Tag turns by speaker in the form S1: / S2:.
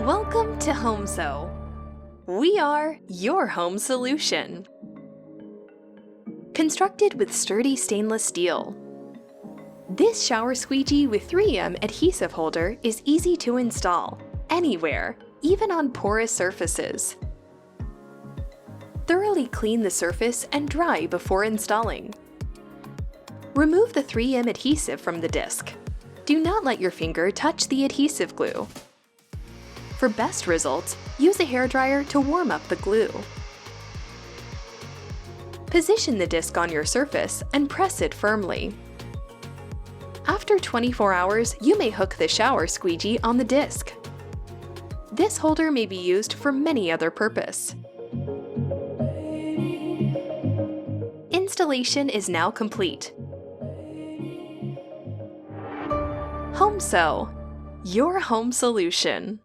S1: Welcome to HomeSo. We are your home solution. Constructed with sturdy stainless steel. This shower squeegee with 3M adhesive holder is easy to install, anywhere, even on porous surfaces. Thoroughly clean the surface and dry before installing. Remove the 3M adhesive from the disc. Do not let your finger touch the adhesive glue. For best results, use a hairdryer to warm up the glue. Position the disc on your surface and press it firmly. After 24 hours, you may hook the shower squeegee on the disc. This holder may be used for many other purposes. Installation is now complete. HomeSo, your home solution.